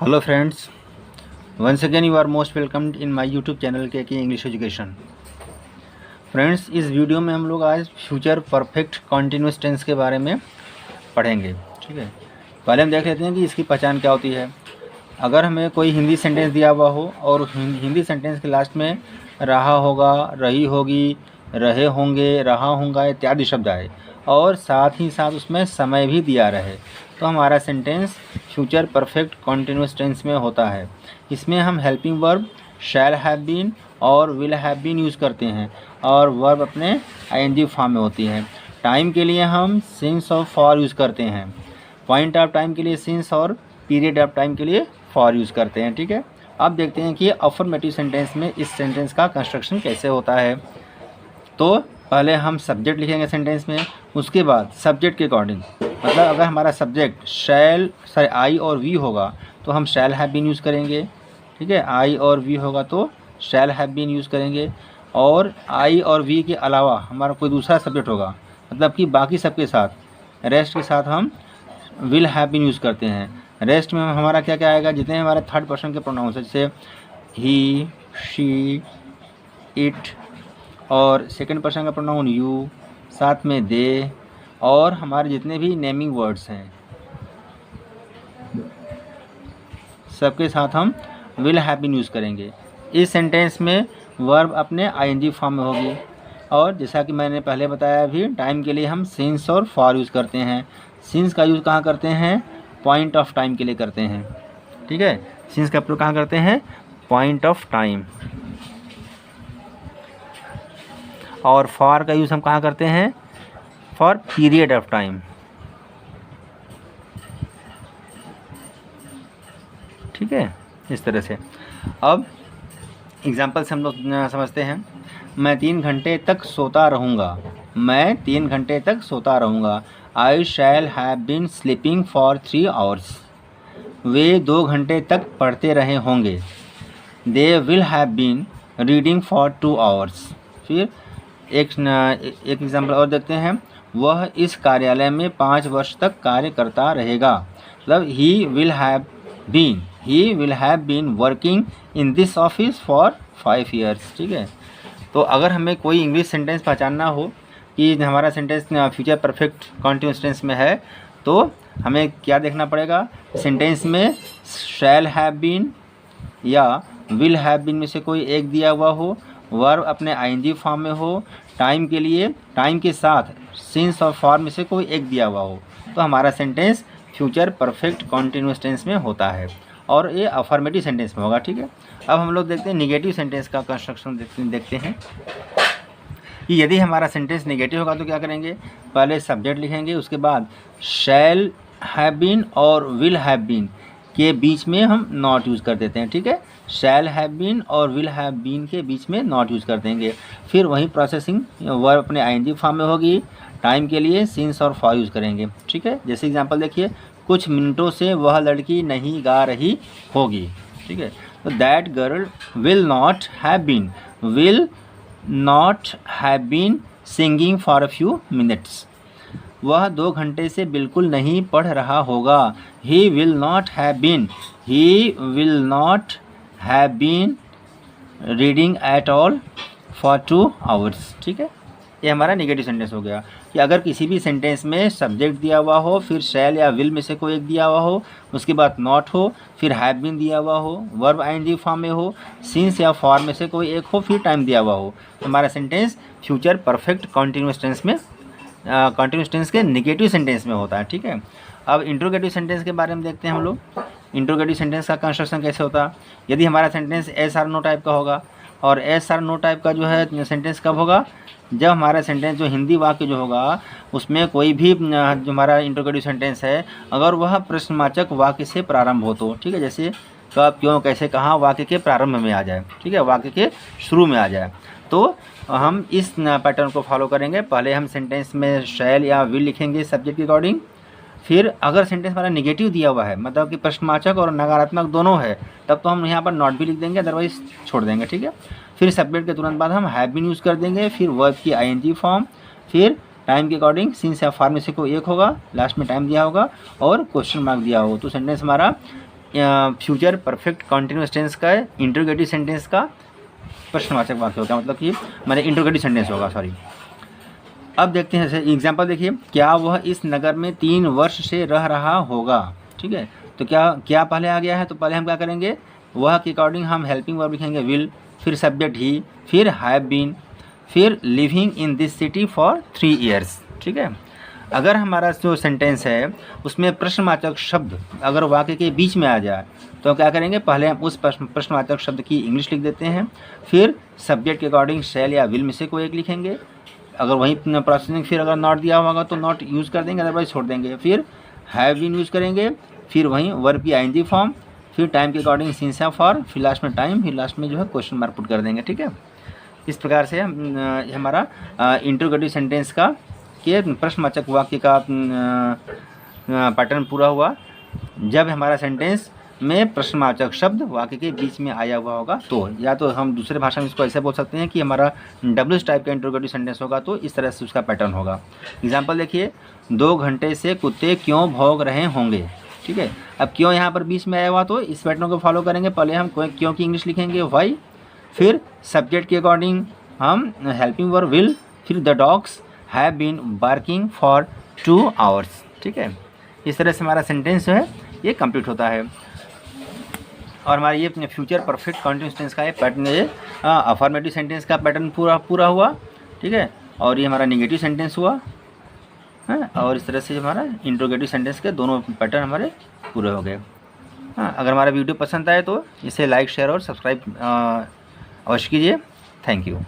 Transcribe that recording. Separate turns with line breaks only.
Hello friends, once again you are most welcomed in my YouTube channel के English education. Friends, इस video में हम लोग आज फ्यूचर परफेक्ट कॉन्टिन्यूस टेंस के बारे में पढ़ेंगे। ठीक है, पहले हम देख लेते हैं कि इसकी पहचान क्या होती है। अगर हमें कोई हिंदी सेंटेंस दिया हुआ हो और हिंदी सेंटेंस के लास्ट में रहा होगा, रही होगी, रहे होंगे, रहा होगा इत्यादि शब्द आए और साथ ही साथ उसमें समय भी दिया रहे तो हमारा sentence future perfect continuous tense में होता है। इसमें हम helping verb shall have been और विल हैव बीन यूज़ करते हैं और वर्ब अपने आईएनजी फॉर्म में होती है। टाइम के लिए हम सिंस और फॉर यूज़ करते हैं। पॉइंट ऑफ टाइम के लिए सिंस और पीरियड ऑफ टाइम के लिए फॉर यूज़ करते हैं। ठीक है, अब देखते हैं कि अफर्मेटिव सेंटेंस में इस सेंटेंस का कंस्ट्रक्शन कैसे होता है। तो पहले हम सब्जेक्ट लिखेंगे सेंटेंस में, उसके बाद सब्जेक्ट के अकॉर्डिंग, मतलब अगर हमारा सब्जेक्ट आई और वी होगा तो हम शैल हैव बीन यूज़ करेंगे। ठीक है, आई और वी होगा तो शैल हैव बीन यूज़ करेंगे। और आई और वी के अलावा हमारा कोई दूसरा सब्जेक्ट होगा, मतलब कि बाकी सबके साथ रेस्ट के साथ हम विल हैव बीन यूज़ करते हैं। रेस्ट में हमारा क्या क्या आएगा, जितने हमारे थर्ड पर्सन के प्रोनाउंस है, जैसे ही, शी, इट, और सेकंड पर्सन का प्रोनाउन यू, साथ में दे, और हमारे जितने भी नेमिंग वर्ड्स हैं सबके साथ हम विल हैव बीन यूज़ करेंगे। इस सेंटेंस में वर्ब अपने आईएनजी फॉर्म में होगी और जैसा कि मैंने पहले बताया भी, टाइम के लिए हम सिंस और फॉर यूज़ करते हैं। सिंस का यूज़ कहाँ करते हैं? पॉइंट ऑफ टाइम के लिए करते हैं। ठीक है, सिंस का प्रयोग कहाँ करते हैं? Point of time. और फॉर का यूज़ हम कहाँ करते हैं? For period of time. ठीक है, इस तरह से। अब एग्जाम्पल से हम लोग समझते हैं। मैं 3 घंटे तक सोता रहूँगा। मैं 3 घंटे तक सोता रहूँगा। I shall have been sleeping for 3 hours. वे 2 घंटे तक पढ़ते रहे होंगे। They will have been reading for 2 hours. फिर एक एग्जाम्पल और देखते हैं। वह इस कार्यालय में 5 वर्ष तक कार्य करता रहेगा। मतलब he will have been working in this office for 5 years। ठीक है, तो अगर हमें कोई इंग्लिश सेंटेंस पहचानना हो कि हमारा sentence future perfect continuous tense में है तो हमें क्या देखना पड़ेगा? सेंटेंस में शैल हैव बीन या विल हैव बीन में से कोई एक दिया हुआ हो, वर्ब अपने आईएनजी फॉर्म में हो, टाइम के लिए टाइम के साथ सिंस और फॉर में से कोई एक दिया हुआ हो, तो हमारा sentence future perfect continuous tense में होता है और ये अफर्मेटिव सेंटेंस में होगा। ठीक है, अब हम लोग देखते हैं निगेटिव सेंटेंस का कंस्ट्रक्शन देखते हैं कि यदि हमारा सेंटेंस निगेटिव होगा तो क्या करेंगे? पहले सब्जेक्ट लिखेंगे, उसके बाद शैल हैव बीन और विल हैव बीन के बीच में हम नॉट यूज़ कर देते हैं। ठीक है, शैल हैव बीन और विल हैव बीन के बीच में नॉट यूज़ कर देंगे। फिर वही प्रोसेसिंग वर्ब अपने आईएनजी फॉर्म में होगी। टाइम के लिए सिंस और फॉर यूज़ करेंगे। ठीक है, जैसे एग्जांपल देखिए, कुछ मिनटों से वह लड़की नहीं गा रही होगी। ठीक है, तो that girl will not have been singing for a few minutes. वह 2 घंटे से बिल्कुल नहीं पढ़ रहा होगा। He will not have been reading at all for 2 hours. ठीक है, ये हमारा नेगेटिव सेंटेंस हो गया कि अगर किसी भी सेंटेंस में सब्जेक्ट दिया हुआ हो, फिर शैल या विल में से कोई एक दिया हुआ हो, उसके बाद नॉट हो, फिर हैव बीन दिया हुआ हो, वर्ब आईएनजी फॉर्म में हो, सिंस या फॉर में से कोई एक हो, फिर टाइम दिया हुआ हो, तो हमारा sentence future perfect continuous tense में कॉन्टिन्यूस टेंस के नेगेटिव सेंटेंस में होता है। ठीक है, अब इंट्रोगेटिव सेंटेंस के बारे में देखते हैं हम लोग। इंट्रोगेटिव सेंटेंस का कंस्ट्रक्शन कैसे होता है? यदि हमारा sentence yes or no type का होगा, और एस आर नो टाइप का जो है सेंटेंस कब होगा? जब हमारा सेंटेंस जो हिंदी वाक्य जो होगा उसमें कोई भी जो हमारा इंट्रोगेटिव सेंटेंस है अगर वह प्रश्नवाचक वाक्य से प्रारंभ हो तो। ठीक है, जैसे कब, क्यों, कैसे, कहाँ वाक्य के प्रारंभ में आ जाए। ठीक है, वाक्य के शुरू में आ जाए, तो हम इस पैटर्न को फॉलो करेंगे। पहले हम सेंटेंस में शैल या विल लिखेंगे सब्जेक्ट के अकॉर्डिंग। फिर अगर सेंटेंस हमारा नेगेटिव दिया हुआ है, मतलब कि प्रश्नवाचक और नकारात्मक दोनों है, तब तो हम यहाँ पर नॉट भी लिख देंगे, अदरवाइज छोड़ देंगे। ठीक है, फिर सब्जेक्ट के तुरंत बाद हम हैव बीन यूज़ कर देंगे, फिर वर्ब की आईएनजी फॉर्म, फिर टाइम के अकॉर्डिंग सिंस या फॉर में से कोई एक होगा, लास्ट में टाइम दिया होगा और क्वेश्चन मार्क दिया होगा, तो सेंटेंस हमारा फ्यूचर परफेक्ट कॉन्टिन्यूस टेंस का इंटरोगेटिव सेंटेंस का प्रश्नवाचक वाक्य होगा, मतलब कि मैंने इंटरोगेटिव सेंटेंस होगा, सॉरी। अब देखते हैं जैसे एग्जाम्पल देखिए, क्या वह इस नगर में 3 वर्ष से रह रहा होगा, ठीक है। तो क्या पहले आ गया है, तो पहले हम क्या करेंगे, वह के अकॉर्डिंग हम हेल्पिंग वर्ब लिखेंगे विल, फिर सब्जेक्ट ही, फिर हैव बीन, फिर living in this city for 3 years, ठीक है। अगर हमारा जो सेंटेंस है उसमें प्रश्नवाचक शब्द अगर वाक्य के बीच में आ जाए तो क्या करेंगे, पहले हम उस प्रश्नवाचक शब्द की इंग्लिश लिख देते हैं, फिर सब्जेक्ट के अकॉर्डिंग शैल या विल में से कोई एक लिखेंगे। अगर वहीं प्रोसेसिंग फिर अगर नॉट दिया होगा तो नॉट यूज़ कर देंगे, अदरवाइज छोड़ देंगे। फिर हैव बीन यूज़ करेंगे, फिर वहीं वर्ब की आईएनजी फॉर्म, फिर टाइम के अकॉर्डिंग सिंस या फॉर, फिर लास्ट में टाइम, फिर लास्ट में जो है क्वेश्चन मार्क पुट कर देंगे, ठीक है। इस प्रकार से हमारा इंटरोगेटिव सेंटेंस का के प्रश्नवाचक वाक्य का पैटर्न पूरा हुआ। जब हमारा सेंटेंस में प्रश्नवाचक शब्द वाक्य के बीच में आया हुआ होगा तो, या तो हम दूसरे भाषा में इसको ऐसे बोल सकते हैं कि हमारा डब्ल्यूएच टाइप का इंटरोगेटिव सेंटेंस होगा, तो इस तरह से उसका पैटर्न होगा। एग्जांपल देखिए, 2 घंटे से कुत्ते क्यों भौंक रहे होंगे, ठीक है। अब क्यों यहाँ पर बीच में आया हुआ, तो इस पैटर्न को फॉलो करेंगे। पहले हम क्यों की इंग्लिश लिखेंगे व्हाई, फिर सब्जेक्ट के अकॉर्डिंग हम हेल्पिंग वर्ब विल, फिर the dogs have been barking for 2 hours, ठीक है। इस तरह से हमारा सेंटेंस जो है ये कंप्लीट होता है। और हमारा ये फ्यूचर परफेक्ट कॉन्टिन्यूस टेंस का ये पैटर्न, ये अफर्मेटिव सेंटेंस का पैटर्न पूरा हुआ, ठीक है। और ये हमारा नेगेटिव सेंटेंस हुआ है, और इस तरह से हमारा इंटरोगेटिव सेंटेंस के दोनों पैटर्न हमारे पूरे हो गए। हाँ, अगर हमारा वीडियो पसंद आए तो इसे लाइक, शेयर और सब्सक्राइब अवश्य कीजिए। Thank you.